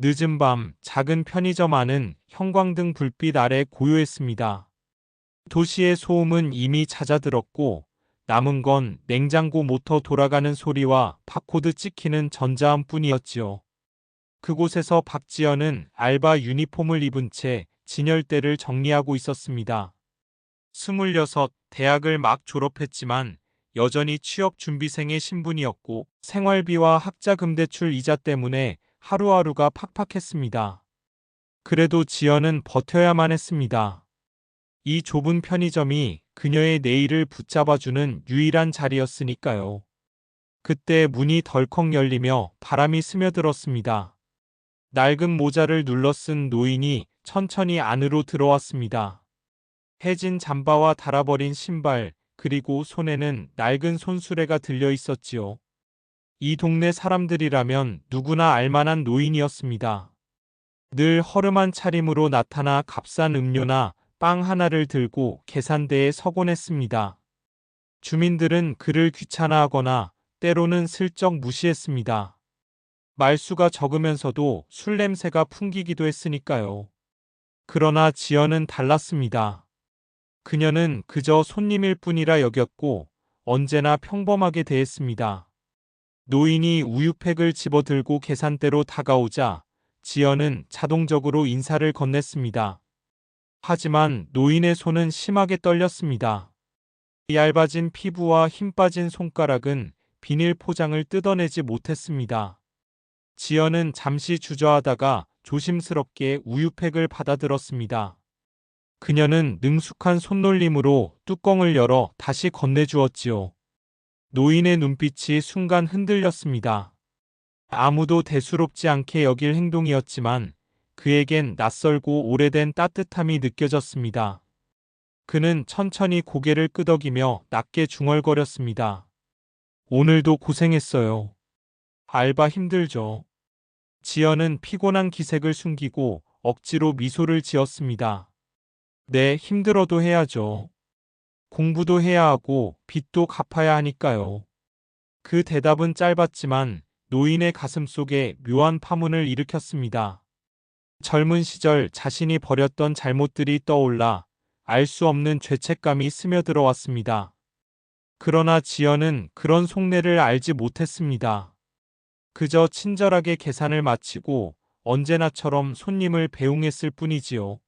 늦은 밤 작은 편의점 안은 형광등 불빛 아래 고요했습니다. 도시의 소음은 이미 잦아들었고 남은 건 냉장고 모터 돌아가는 소리와 바코드 찍히는 전자음뿐이었지요. 그곳에서 박지연은 알바 유니폼을 입은 채 진열대를 정리하고 있었습니다. 26, 대학을 막 졸업했지만 여전히 취업 준비생의 신분이었고 생활비와 학자금 대출 이자 때문에 하루하루가 팍팍했습니다. 그래도 지연은 버텨야만 했습니다. 이 좁은 편의점이 그녀의 내일을 붙잡아주는 유일한 자리였으니까요. 그때 문이 덜컥 열리며 바람이 스며들었습니다. 낡은 모자를 눌러 쓴 노인이 천천히 안으로 들어왔습니다. 해진 잠바와 닳아버린 신발, 그리고 손에는 낡은 손수레가 들려 있었지요. 이 동네 사람들이라면 누구나 알만한 노인이었습니다. 늘 허름한 차림으로 나타나 값싼 음료나 빵 하나를 들고 계산대에 서곤 했습니다. 주민들은 그를 귀찮아하거나 때로는 슬쩍 무시했습니다. 말수가 적으면서도 술 냄새가 풍기기도 했으니까요. 그러나 지연은 달랐습니다. 그녀는 그저 손님일 뿐이라 여겼고 언제나 평범하게 대했습니다. 노인이 우유팩을 집어들고 계산대로 다가오자 지연은 자동적으로 인사를 건넸습니다. 하지만 노인의 손은 심하게 떨렸습니다. 얇아진 피부와 힘 빠진 손가락은 비닐 포장을 뜯어내지 못했습니다. 지연은 잠시 주저하다가 조심스럽게 우유팩을 받아들었습니다. 그녀는 능숙한 손놀림으로 뚜껑을 열어 다시 건네주었지요. 노인의 눈빛이 순간 흔들렸습니다. 아무도 대수롭지 않게 여길 행동이었지만 그에겐 낯설고 오래된 따뜻함이 느껴졌습니다. 그는 천천히 고개를 끄덕이며 낮게 중얼거렸습니다. 오늘도 고생했어요. 알바 힘들죠. 지연은 피곤한 기색을 숨기고 억지로 미소를 지었습니다. 네, 힘들어도 해야죠. 공부도 해야 하고 빚도 갚아야 하니까요. 그 대답은 짧았지만 노인의 가슴 속에 묘한 파문을 일으켰습니다. 젊은 시절 자신이 벌였던 잘못들이 떠올라 알 수 없는 죄책감이 스며들어왔습니다. 그러나 지연은 그런 속내를 알지 못했습니다. 그저 친절하게 계산을 마치고 언제나처럼 손님을 배웅했을 뿐이지요.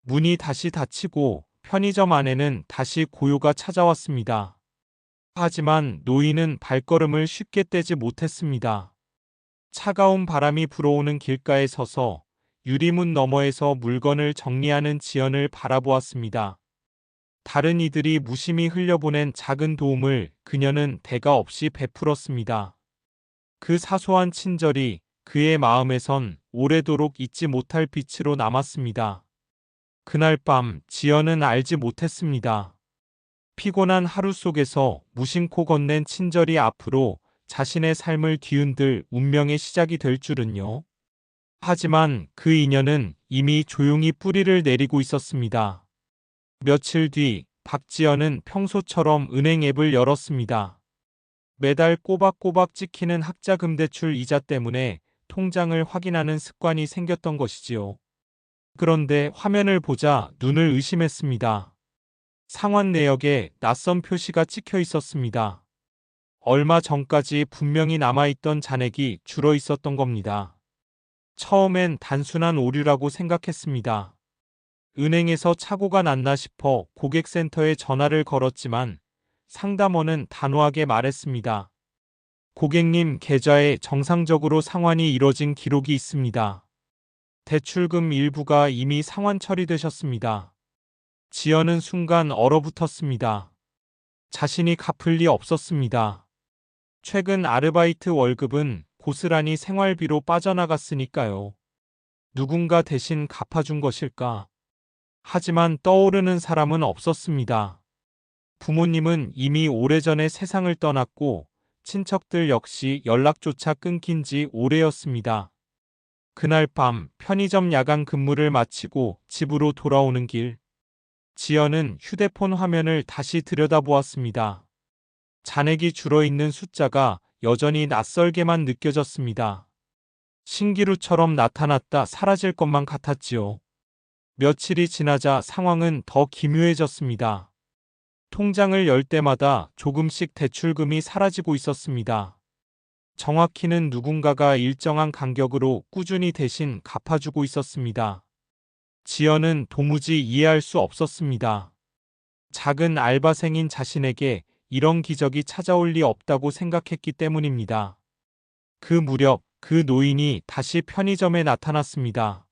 문이 다시 닫히고 편의점 안에는 다시 고요가 찾아왔습니다. 하지만 노인은 발걸음을 쉽게 떼지 못했습니다. 차가운 바람이 불어오는 길가에 서서 유리문 너머에서 물건을 정리하는 지연을 바라보았습니다. 다른 이들이 무심히 흘려보낸 작은 도움을 그녀는 대가 없이 베풀었습니다. 그 사소한 친절이 그의 마음에선 오래도록 잊지 못할 빛으로 남았습니다. 그날 밤 지연은 알지 못했습니다. 피곤한 하루 속에서 무심코 건넨 친절이 앞으로 자신의 삶을 뒤흔들 운명의 시작이 될 줄은요. 하지만 그 인연은 이미 조용히 뿌리를 내리고 있었습니다. 며칠 뒤 박지연은 평소처럼 은행 앱을 열었습니다. 매달 꼬박꼬박 찍히는 학자금 대출 이자 때문에 통장을 확인하는 습관이 생겼던 것이지요. 그런데 화면을 보자 눈을 의심했습니다. 상환 내역에 낯선 표시가 찍혀 있었습니다. 얼마 전까지 분명히 남아있던 잔액이 줄어 있었던 겁니다. 처음엔 단순한 오류라고 생각했습니다. 은행에서 착오가 났나 싶어 고객센터에 전화를 걸었지만 상담원은 단호하게 말했습니다. 고객님 계좌에 정상적으로 상환이 이뤄진 기록이 있습니다. 대출금 일부가 이미 상환 처리되셨습니다. 지연은 순간 얼어붙었습니다. 자신이 갚을 리 없었습니다. 최근 아르바이트 월급은 고스란히 생활비로 빠져나갔으니까요. 누군가 대신 갚아준 것일까? 하지만 떠오르는 사람은 없었습니다. 부모님은 이미 오래전에 세상을 떠났고 친척들 역시 연락조차 끊긴 지 오래였습니다. 그날 밤 편의점 야간 근무를 마치고 집으로 돌아오는 길, 지연은 휴대폰 화면을 다시 들여다보았습니다. 잔액이 줄어있는 숫자가 여전히 낯설게만 느껴졌습니다. 신기루처럼 나타났다 사라질 것만 같았지요. 며칠이 지나자 상황은 더 기묘해졌습니다. 통장을 열 때마다 조금씩 대출금이 사라지고 있었습니다. 정확히는 누군가가 일정한 간격으로 꾸준히 대신 갚아주고 있었습니다. 지연은 도무지 이해할 수 없었습니다. 작은 알바생인 자신에게 이런 기적이 찾아올 리 없다고 생각했기 때문입니다. 그 무렵 그 노인이 다시 편의점에 나타났습니다.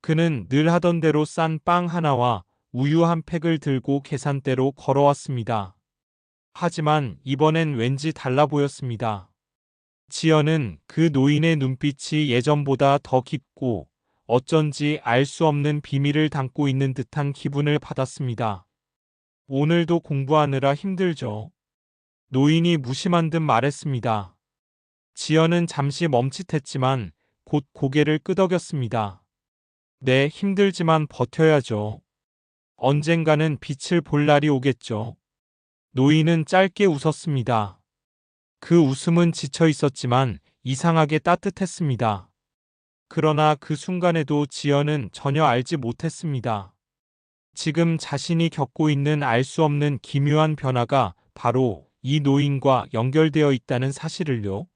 그는 늘 하던 대로 싼 빵 하나와 우유 한 팩을 들고 계산대로 걸어왔습니다. 하지만 이번엔 왠지 달라 보였습니다. 지연은 그 노인의 눈빛이 예전보다 더 깊고 어쩐지 알 수 없는 비밀을 담고 있는 듯한 기분을 받았습니다. 오늘도 공부하느라 힘들죠. 노인이 무심한 듯 말했습니다. 지연은 잠시 멈칫했지만 곧 고개를 끄덕였습니다. 네, 힘들지만 버텨야죠. 언젠가는 빛을 볼 날이 오겠죠. 노인은 짧게 웃었습니다. 그 웃음은 지쳐 있었지만 이상하게 따뜻했습니다. 그러나 그 순간에도 지연은 전혀 알지 못했습니다. 지금 자신이 겪고 있는 알 수 없는 기묘한 변화가 바로 이 노인과 연결되어 있다는 사실을요.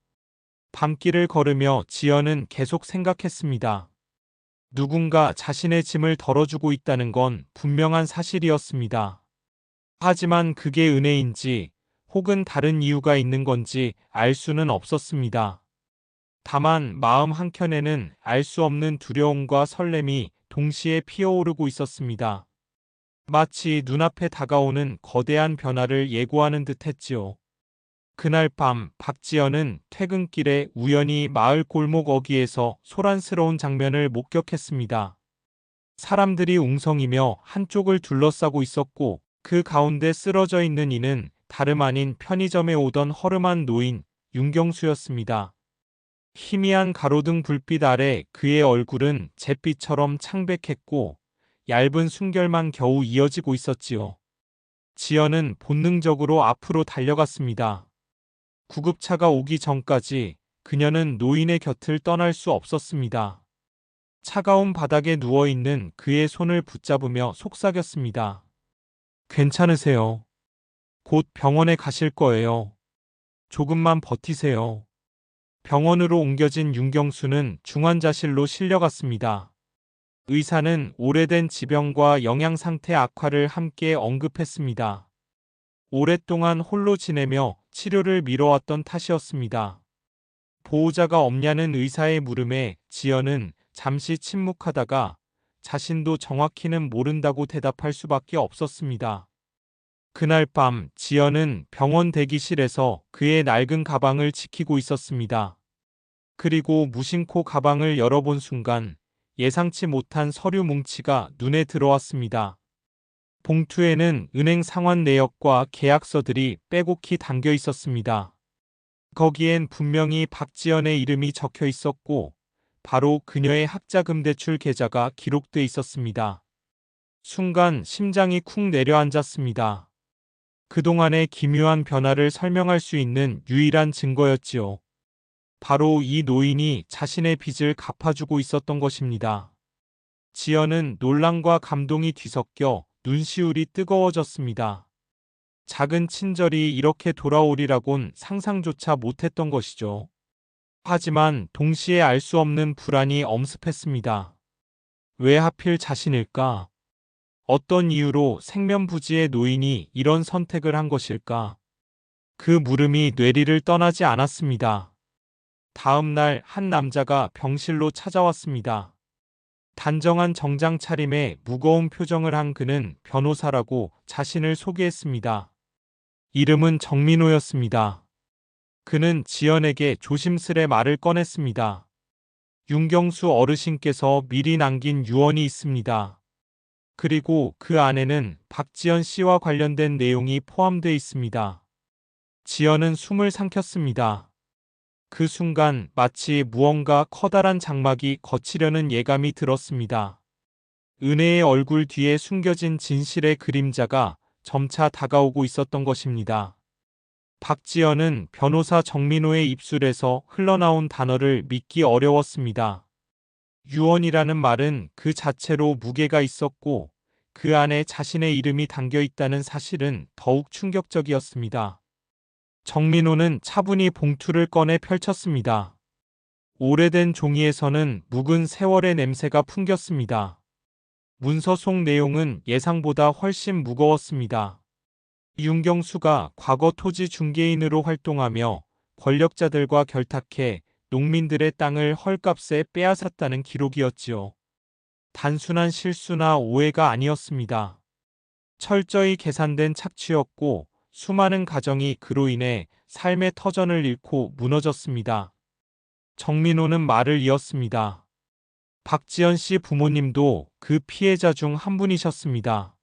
밤길을 걸으며 지연은 계속 생각했습니다. 누군가 자신의 짐을 덜어주고 있다는 건 분명한 사실이었습니다. 하지만 그게 은혜인지 혹은 다른 이유가 있는 건지 알 수는 없었습니다. 다만 마음 한켠에는 알 수 없는 두려움과 설렘이 동시에 피어오르고 있었습니다. 마치 눈앞에 다가오는 거대한 변화를 예고하는 듯 했지요. 그날 밤 박지연은 퇴근길에 우연히 마을 골목 어귀에서 소란스러운 장면을 목격했습니다. 사람들이 웅성이며 한쪽을 둘러싸고 있었고 그 가운데 쓰러져 있는 이는 다름 아닌 편의점에 오던 허름한 노인 윤경수였습니다. 희미한 가로등 불빛 아래 그의 얼굴은 잿빛처럼 창백했고 얇은 순결만 겨우 이어지고 있었지요. 지연은 본능적으로 앞으로 달려갔습니다. 구급차가 오기 전까지 그녀는 노인의 곁을 떠날 수 없었습니다. 차가운 바닥에 누워있는 그의 손을 붙잡으며 속삭였습니다. 괜찮으세요? 곧 병원에 가실 거예요. 조금만 버티세요. 병원으로 옮겨진 윤경수는 중환자실로 실려갔습니다. 의사는 오래된 지병과 영양 상태 악화를 함께 언급했습니다. 오랫동안 홀로 지내며 치료를 미뤄왔던 탓이었습니다. 보호자가 없냐는 의사의 물음에 지연은 잠시 침묵하다가 자신도 정확히는 모른다고 대답할 수밖에 없었습니다. 그날 밤 지연은 병원 대기실에서 그의 낡은 가방을 지키고 있었습니다. 그리고 무심코 가방을 열어본 순간 예상치 못한 서류 뭉치가 눈에 들어왔습니다. 봉투에는 은행 상환 내역과 계약서들이 빼곡히 담겨 있었습니다. 거기엔 분명히 박지연의 이름이 적혀 있었고 바로 그녀의 학자금 대출 계좌가 기록돼 있었습니다. 순간 심장이 쿵 내려앉았습니다. 그동안의 기묘한 변화를 설명할 수 있는 유일한 증거였지요. 바로 이 노인이 자신의 빚을 갚아주고 있었던 것입니다. 지연은 놀람과 감동이 뒤섞여 눈시울이 뜨거워졌습니다. 작은 친절이 이렇게 돌아오리라곤 상상조차 못했던 것이죠. 하지만 동시에 알 수 없는 불안이 엄습했습니다. 왜 하필 자신일까? 어떤 이유로 생면부지의 노인이 이런 선택을 한 것일까? 그 물음이 뇌리를 떠나지 않았습니다. 다음 날 한 남자가 병실로 찾아왔습니다. 단정한 정장 차림에 무거운 표정을 한 그는 변호사라고 자신을 소개했습니다. 이름은 정민호였습니다. 그는 지연에게 조심스레 말을 꺼냈습니다. 윤경수 어르신께서 미리 남긴 유언이 있습니다. 그리고 그 안에는 박지연 씨와 관련된 내용이 포함되어 있습니다. 지연은 숨을 삼켰습니다. 그 순간 마치 무언가 커다란 장막이 걷히려는 예감이 들었습니다. 은혜의 얼굴 뒤에 숨겨진 진실의 그림자가 점차 다가오고 있었던 것입니다. 박지연은 변호사 정민호의 입술에서 흘러나온 단어를 믿기 어려웠습니다. 유언이라는 말은 그 자체로 무게가 있었고 그 안에 자신의 이름이 담겨 있다는 사실은 더욱 충격적이었습니다. 정민호는 차분히 봉투를 꺼내 펼쳤습니다. 오래된 종이에서는 묵은 세월의 냄새가 풍겼습니다. 문서 속 내용은 예상보다 훨씬 무거웠습니다. 윤경수가 과거 토지 중개인으로 활동하며 권력자들과 결탁해 농민들의 땅을 헐값에 빼앗았다는 기록이었지요. 단순한 실수나 오해가 아니었습니다. 철저히 계산된 착취였고 수많은 가정이 그로 인해 삶의 터전을 잃고 무너졌습니다. 정민호는 말을 이었습니다. 박지연 씨 부모님도 그 피해자 중 한 분이셨습니다.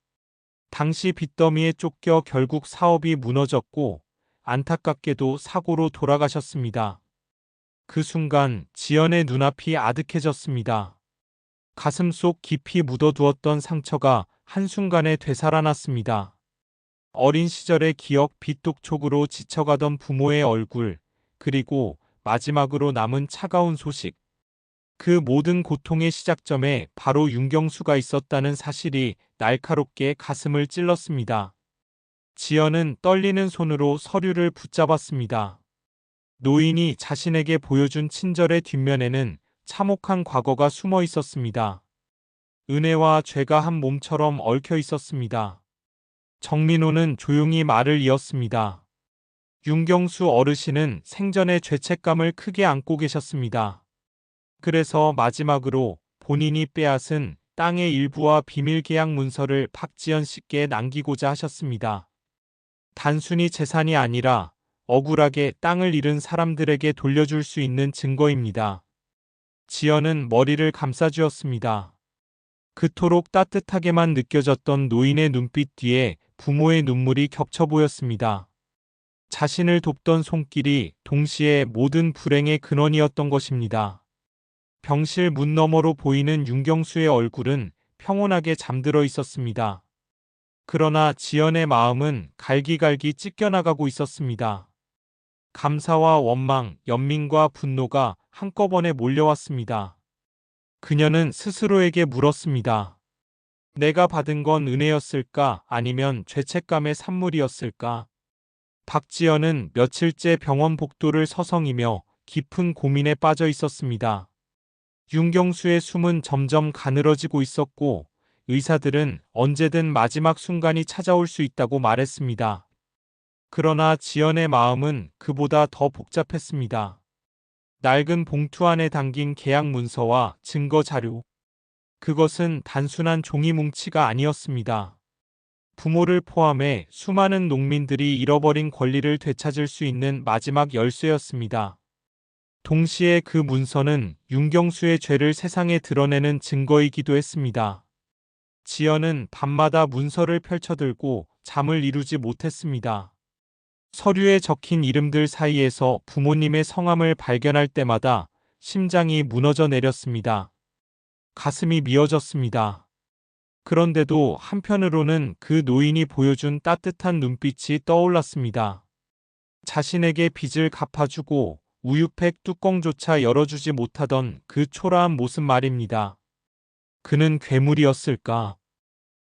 당시 빚더미에 쫓겨 결국 사업이 무너졌고 안타깝게도 사고로 돌아가셨습니다. 그 순간 지연의 눈앞이 아득해졌습니다. 가슴 속 깊이 묻어두었던 상처가 한순간에 되살아났습니다. 어린 시절의 기억 빗독촉으로 지쳐가던 부모의 얼굴, 그리고 마지막으로 남은 차가운 소식. 그 모든 고통의 시작점에 바로 윤경수가 있었다는 사실이 날카롭게 가슴을 찔렀습니다. 지연은 떨리는 손으로 서류를 붙잡았습니다. 노인이 자신에게 보여준 친절의 뒷면에는 참혹한 과거가 숨어 있었습니다. 은혜와 죄가 한 몸처럼 얽혀 있었습니다. 정민호는 조용히 말을 이었습니다. 윤경수 어르신은 생전의 죄책감을 크게 안고 계셨습니다. 그래서 마지막으로 본인이 빼앗은 땅의 일부와 비밀 계약 문서를 박지연 씨께 남기고자 하셨습니다. 단순히 재산이 아니라 억울하게 땅을 잃은 사람들에게 돌려줄 수 있는 증거입니다. 지연은 머리를 감싸주었습니다. 그토록 따뜻하게만 느껴졌던 노인의 눈빛 뒤에 부모의 눈물이 겹쳐 보였습니다. 자신을 돕던 손길이 동시에 모든 불행의 근원이었던 것입니다. 병실 문 너머로 보이는 윤경수의 얼굴은 평온하게 잠들어 있었습니다. 그러나 지연의 마음은 갈기갈기 찢겨나가고 있었습니다. 감사와 원망, 연민과 분노가 한꺼번에 몰려왔습니다. 그녀는 스스로에게 물었습니다. 내가 받은 건 은혜였을까 아니면 죄책감의 산물이었을까? 박지연은 며칠째 병원 복도를 서성이며 깊은 고민에 빠져 있었습니다. 윤경수의 숨은 점점 가늘어지고 있었고 의사들은 언제든 마지막 순간이 찾아올 수 있다고 말했습니다. 그러나 지연의 마음은 그보다 더 복잡했습니다. 낡은 봉투 안에 담긴 계약 문서와 증거 자료. 그것은 단순한 종이 뭉치가 아니었습니다. 부모를 포함해 수많은 농민들이 잃어버린 권리를 되찾을 수 있는 마지막 열쇠였습니다. 동시에 그 문서는 윤경수의 죄를 세상에 드러내는 증거이기도 했습니다. 지연은 밤마다 문서를 펼쳐들고 잠을 이루지 못했습니다. 서류에 적힌 이름들 사이에서 부모님의 성함을 발견할 때마다 심장이 무너져 내렸습니다. 가슴이 미어졌습니다. 그런데도 한편으로는 그 노인이 보여준 따뜻한 눈빛이 떠올랐습니다. 자신에게 빚을 갚아주고 우유팩 뚜껑조차 열어주지 못하던 그 초라한 모습 말입니다. 그는 괴물이었을까?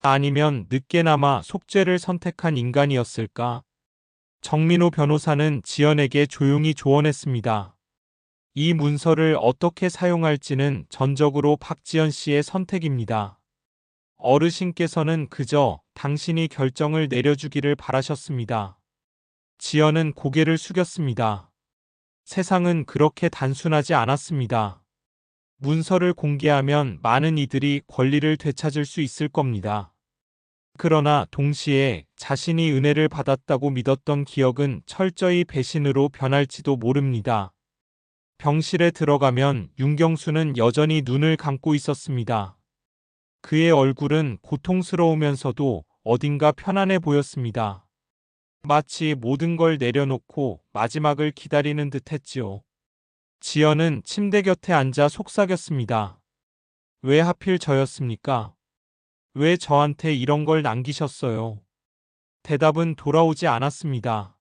아니면 늦게나마 속죄를 선택한 인간이었을까? 정민호 변호사는 지연에게 조용히 조언했습니다. 이 문서를 어떻게 사용할지는 전적으로 박지연 씨의 선택입니다. 어르신께서는 그저 당신이 결정을 내려주기를 바라셨습니다. 지연은 고개를 숙였습니다. 세상은 그렇게 단순하지 않았습니다. 문서를 공개하면 많은 이들이 권리를 되찾을 수 있을 겁니다. 그러나 동시에 자신이 은혜를 받았다고 믿었던 기억은 철저히 배신으로 변할지도 모릅니다. 병실에 들어가면 윤경수는 여전히 눈을 감고 있었습니다. 그의 얼굴은 고통스러우면서도 어딘가 편안해 보였습니다. 마치 모든 걸 내려놓고 마지막을 기다리는 듯 했지요. 지연은 침대 곁에 앉아 속삭였습니다. 왜 하필 저였습니까? 왜 저한테 이런 걸 남기셨어요? 대답은 돌아오지 않았습니다.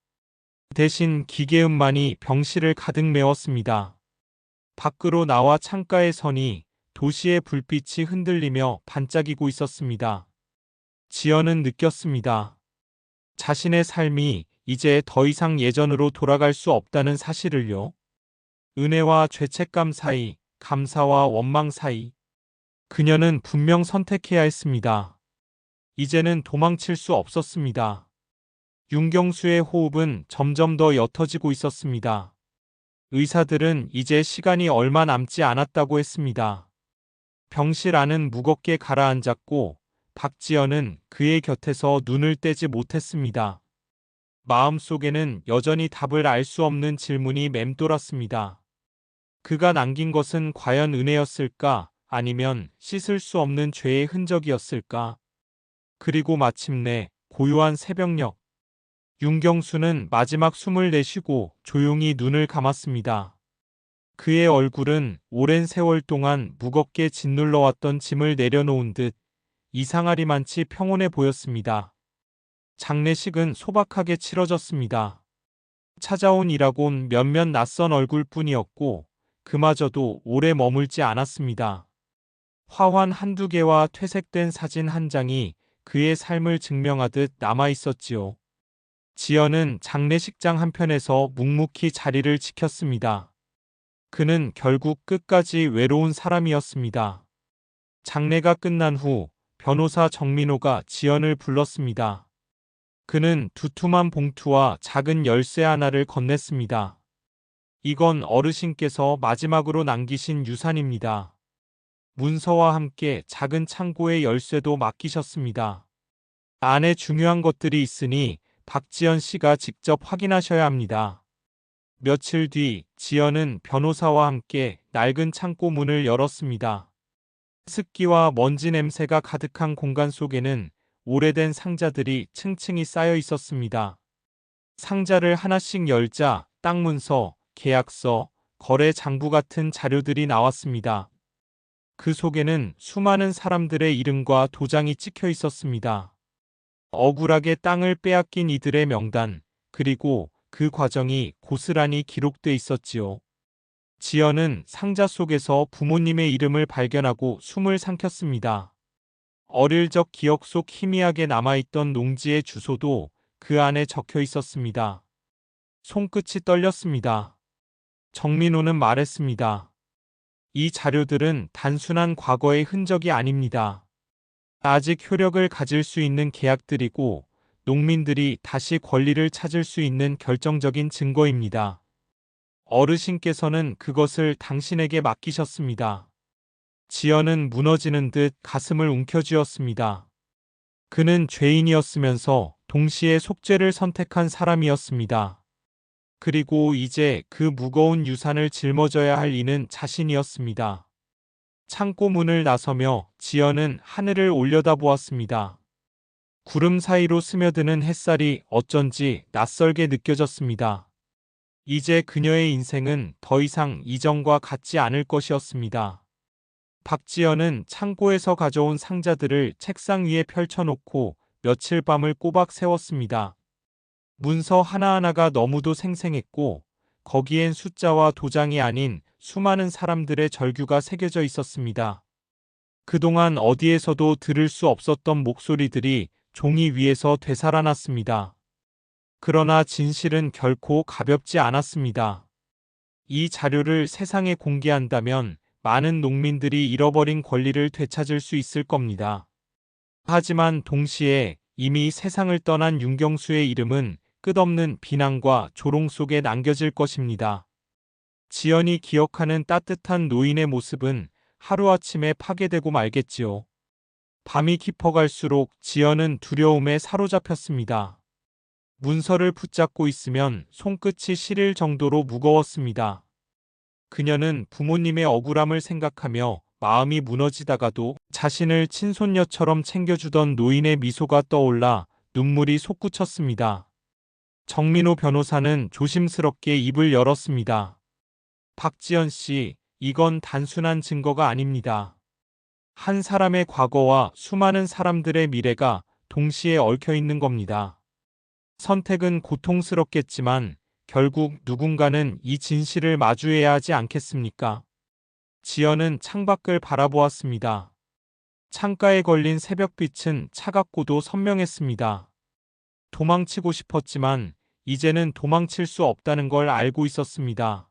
대신 기계음만이 병실을 가득 메웠습니다. 밖으로 나와 창가에 서니 도시의 불빛이 흔들리며 반짝이고 있었습니다. 지연은 느꼈습니다. 자신의 삶이 이제 더 이상 예전으로 돌아갈 수 없다는 사실을요. 은혜와 죄책감 사이, 감사와 원망 사이. 그녀는 분명 선택해야 했습니다. 이제는 도망칠 수 없었습니다. 윤경수의 호흡은 점점 더 옅어지고 있었습니다. 의사들은 이제 시간이 얼마 남지 않았다고 했습니다. 병실 안은 무겁게 가라앉았고 박지연은 그의 곁에서 눈을 떼지 못했습니다. 마음속에는 여전히 답을 알 수 없는 질문이 맴돌았습니다. 그가 남긴 것은 과연 은혜였을까? 아니면 씻을 수 없는 죄의 흔적이었을까? 그리고 마침내 고요한 새벽녘, 윤경수는 마지막 숨을 내쉬고 조용히 눈을 감았습니다. 그의 얼굴은 오랜 세월 동안 무겁게 짓눌러왔던 짐을 내려놓은 듯 이상하리만치 평온해 보였습니다. 장례식은 소박하게 치러졌습니다. 찾아온 일하곤 몇몇 낯선 얼굴뿐이었고 그마저도 오래 머물지 않았습니다. 화환 한두 개와 퇴색된 사진 한 장이 그의 삶을 증명하듯 남아있었지요. 지연은 장례식장 한편에서 묵묵히 자리를 지켰습니다. 그는 결국 끝까지 외로운 사람이었습니다. 장례가 끝난 후 변호사 정민호가 지연을 불렀습니다. 그는 두툼한 봉투와 작은 열쇠 하나를 건넸습니다. 이건 어르신께서 마지막으로 남기신 유산입니다. 문서와 함께 작은 창고의 열쇠도 맡기셨습니다. 안에 중요한 것들이 있으니 박지연 씨가 직접 확인하셔야 합니다. 며칠 뒤 지연은 변호사와 함께 낡은 창고 문을 열었습니다. 습기와 먼지 냄새가 가득한 공간 속에는 오래된 상자들이 층층이 쌓여 있었습니다. 상자를 하나씩 열자 땅 문서, 계약서, 거래 장부 같은 자료들이 나왔습니다. 그 속에는 수많은 사람들의 이름과 도장이 찍혀 있었습니다. 억울하게 땅을 빼앗긴 이들의 명단, 그리고 그 과정이 고스란히 기록돼 있었지요. 지연은 상자 속에서 부모님의 이름을 발견하고 숨을 삼켰습니다. 어릴 적 기억 속 희미하게 남아있던 농지의 주소도 그 안에 적혀 있었습니다. 손끝이 떨렸습니다. 정민호는 말했습니다. 이 자료들은 단순한 과거의 흔적이 아닙니다. 아직 효력을 가질 수 있는 계약들이고 농민들이 다시 권리를 찾을 수 있는 결정적인 증거입니다. 어르신께서는 그것을 당신에게 맡기셨습니다. 지연은 무너지는 듯 가슴을 움켜쥐었습니다. 그는 죄인이었으면서 동시에 속죄를 선택한 사람이었습니다. 그리고 이제 그 무거운 유산을 짊어져야 할 이는 자신이었습니다. 창고 문을 나서며 지연은 하늘을 올려다보았습니다. 구름 사이로 스며드는 햇살이 어쩐지 낯설게 느껴졌습니다. 이제 그녀의 인생은 더 이상 이전과 같지 않을 것이었습니다. 박지연은 창고에서 가져온 상자들을 책상 위에 펼쳐놓고 며칠 밤을 꼬박 세웠습니다. 문서 하나하나가 너무도 생생했고 거기엔 숫자와 도장이 아닌 수많은 사람들의 절규가 새겨져 있었습니다. 그동안 어디에서도 들을 수 없었던 목소리들이 종이 위에서 되살아났습니다. 그러나 진실은 결코 가볍지 않았습니다. 이 자료를 세상에 공개한다면 많은 농민들이 잃어버린 권리를 되찾을 수 있을 겁니다. 하지만 동시에 이미 세상을 떠난 윤경수의 이름은 끝없는 비난과 조롱 속에 남겨질 것입니다. 지연이 기억하는 따뜻한 노인의 모습은 하루아침에 파괴되고 말겠지요. 밤이 깊어갈수록 지연은 두려움에 사로잡혔습니다. 문서를 붙잡고 있으면 손끝이 시릴 정도로 무거웠습니다. 그녀는 부모님의 억울함을 생각하며 마음이 무너지다가도 자신을 친손녀처럼 챙겨주던 노인의 미소가 떠올라 눈물이 솟구쳤습니다. 정민호 변호사는 조심스럽게 입을 열었습니다. 박지연 씨, 이건 단순한 증거가 아닙니다. 한 사람의 과거와 수많은 사람들의 미래가 동시에 얽혀 있는 겁니다. 선택은 고통스럽겠지만 결국 누군가는 이 진실을 마주해야 하지 않겠습니까? 지연은 창밖을 바라보았습니다. 창가에 걸린 새벽빛은 차갑고도 선명했습니다. 도망치고 싶었지만 이제는 도망칠 수 없다는 걸 알고 있었습니다.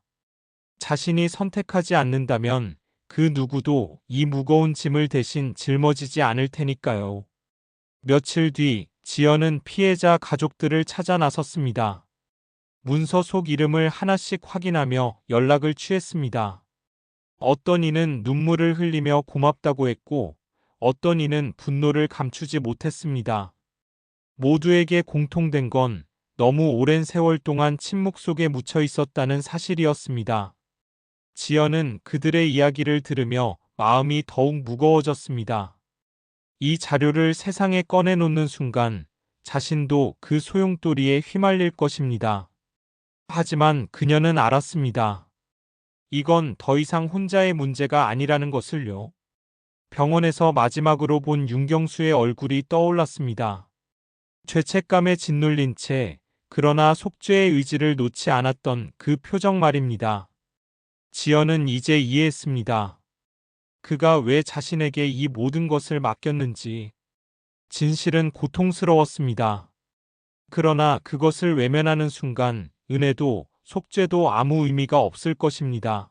자신이 선택하지 않는다면 그 누구도 이 무거운 짐을 대신 짊어지지 않을 테니까요. 며칠 뒤 지연은 피해자 가족들을 찾아 나섰습니다. 문서 속 이름을 하나씩 확인하며 연락을 취했습니다. 어떤 이는 눈물을 흘리며 고맙다고 했고, 어떤 이는 분노를 감추지 못했습니다. 모두에게 공통된 건 너무 오랜 세월 동안 침묵 속에 묻혀 있었다는 사실이었습니다. 지연은 그들의 이야기를 들으며 마음이 더욱 무거워졌습니다. 이 자료를 세상에 꺼내놓는 순간 자신도 그 소용돌이에 휘말릴 것입니다. 하지만 그녀는 알았습니다. 이건 더 이상 혼자의 문제가 아니라는 것을요. 병원에서 마지막으로 본 윤경수의 얼굴이 떠올랐습니다. 죄책감에 짓눌린 채 그러나 속죄의 의지를 놓지 않았던 그 표정 말입니다. 지연은 이제 이해했습니다. 그가 왜 자신에게 이 모든 것을 맡겼는지. 진실은 고통스러웠습니다. 그러나 그것을 외면하는 순간 은혜도 속죄도 아무 의미가 없을 것입니다.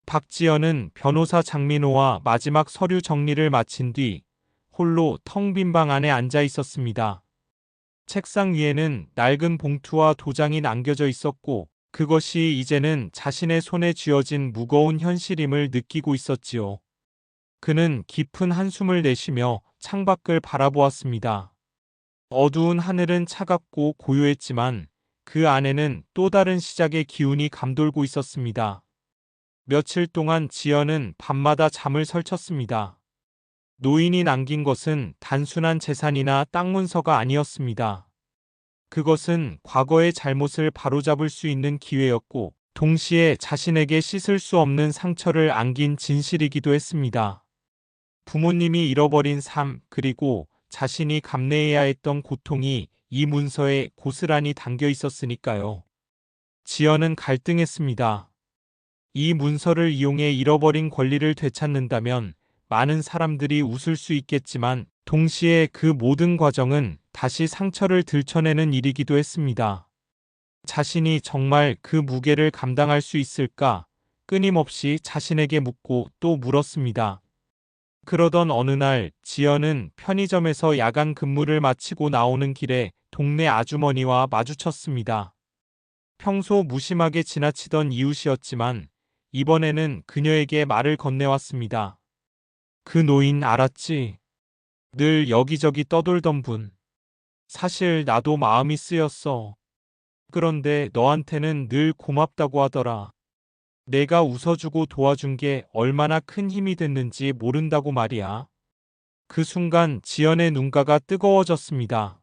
박지연은 변호사 장민호와 마지막 서류 정리를 마친 뒤 홀로 텅 빈 방 안에 앉아 있었습니다. 책상 위에는 낡은 봉투와 도장이 남겨져 있었고 그것이 이제는 자신의 손에 쥐어진 무거운 현실임을 느끼고 있었지요. 그는 깊은 한숨을 내쉬며 창밖을 바라보았습니다. 어두운 하늘은 차갑고 고요했지만 그 안에는 또 다른 시작의 기운이 감돌고 있었습니다. 며칠 동안 지연은 밤마다 잠을 설쳤습니다. 노인이 남긴 것은 단순한 재산이나 땅 문서가 아니었습니다. 그것은 과거의 잘못을 바로잡을 수 있는 기회였고, 동시에 자신에게 씻을 수 없는 상처를 안긴 진실이기도 했습니다. 부모님이 잃어버린 삶, 그리고 자신이 감내해야 했던 고통이 이 문서에 고스란히 담겨 있었으니까요. 지연은 갈등했습니다. 이 문서를 이용해 잃어버린 권리를 되찾는다면 많은 사람들이 웃을 수 있겠지만 동시에 그 모든 과정은 다시 상처를 들춰내는 일이기도 했습니다. 자신이 정말 그 무게를 감당할 수 있을까? 끊임없이 자신에게 묻고 또 물었습니다. 그러던 어느 날 지연은 편의점에서 야간 근무를 마치고 나오는 길에 동네 아주머니와 마주쳤습니다. 평소 무심하게 지나치던 이웃이었지만 이번에는 그녀에게 말을 건네왔습니다. 그 노인 알았지? 늘 여기저기 떠돌던 분. 사실 나도 마음이 쓰였어. 그런데 너한테는 늘 고맙다고 하더라. 내가 웃어주고 도와준 게 얼마나 큰 힘이 됐는지 모른다고 말이야. 그 순간 지연의 눈가가 뜨거워졌습니다.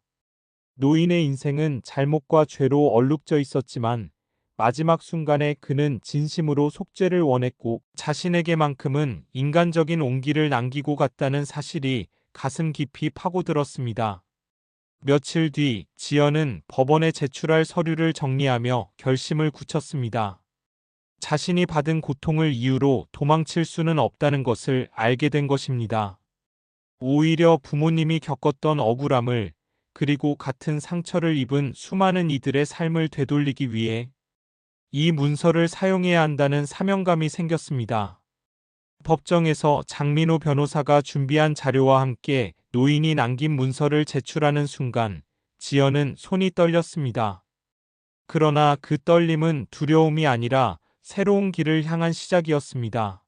노인의 인생은 잘못과 죄로 얼룩져 있었지만 마지막 순간에 그는 진심으로 속죄를 원했고 자신에게만큼은 인간적인 온기를 남기고 갔다는 사실이 가슴 깊이 파고들었습니다. 며칠 뒤 지연은 법원에 제출할 서류를 정리하며 결심을 굳혔습니다. 자신이 받은 고통을 이유로 도망칠 수는 없다는 것을 알게 된 것입니다. 오히려 부모님이 겪었던 억울함을 그리고 같은 상처를 입은 수많은 이들의 삶을 되돌리기 위해 이 문서를 사용해야 한다는 사명감이 생겼습니다. 법정에서 장민호 변호사가 준비한 자료와 함께 노인이 남긴 문서를 제출하는 순간 지연은 손이 떨렸습니다. 그러나 그 떨림은 두려움이 아니라 새로운 길을 향한 시작이었습니다.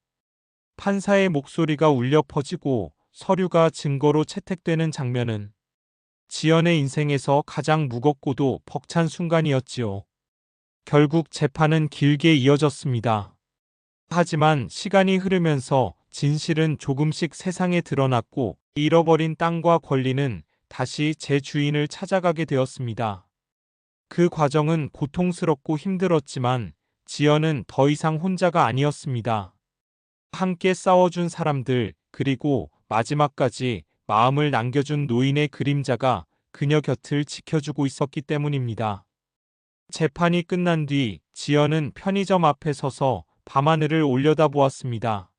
판사의 목소리가 울려 퍼지고 서류가 증거로 채택되는 장면은 지연의 인생에서 가장 무겁고도 벅찬 순간이었지요. 결국 재판은 길게 이어졌습니다. 하지만 시간이 흐르면서 진실은 조금씩 세상에 드러났고 잃어버린 땅과 권리는 다시 제 주인을 찾아가게 되었습니다. 그 과정은 고통스럽고 힘들었지만 지연은 더 이상 혼자가 아니었습니다. 함께 싸워준 사람들, 그리고 마지막까지 마음을 남겨준 노인의 그림자가 그녀 곁을 지켜주고 있었기 때문입니다. 재판이 끝난 뒤 지연은 편의점 앞에 서서 밤하늘을 올려다보았습니다.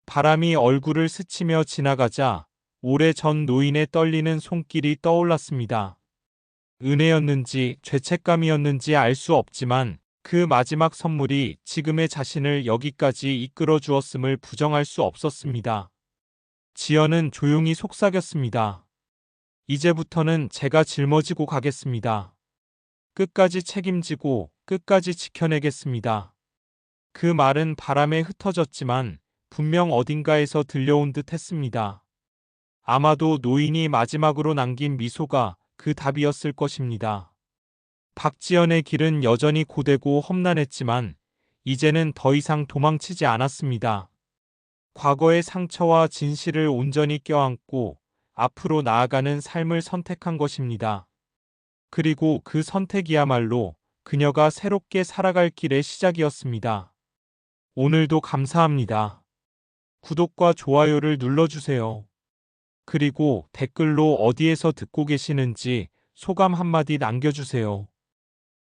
바람이 얼굴을 스치며 지나가자 오래전 노인의 떨리는 손길이 떠올랐습니다. 은혜였는지 죄책감이었는지 알 수 없지만 그 마지막 선물이 지금의 자신을 여기까지 이끌어 주었음을 부정할 수 없었습니다. 지연은 조용히 속삭였습니다. 이제부터는 제가 짊어지고 가겠습니다. 끝까지 책임지고 끝까지 지켜내겠습니다. 그 말은 바람에 흩어졌지만 분명 어딘가에서 들려온 듯 했습니다. 아마도 노인이 마지막으로 남긴 미소가 그 답이었을 것입니다. 박지연의 길은 여전히 고되고 험난했지만 이제는 더 이상 도망치지 않았습니다. 과거의 상처와 진실을 온전히 껴안고 앞으로 나아가는 삶을 선택한 것입니다. 그리고 그 선택이야말로 그녀가 새롭게 살아갈 길의 시작이었습니다. 오늘도 감사합니다. 구독과 좋아요를 눌러주세요. 그리고 댓글로 어디에서 듣고 계시는지 소감 한마디 남겨주세요.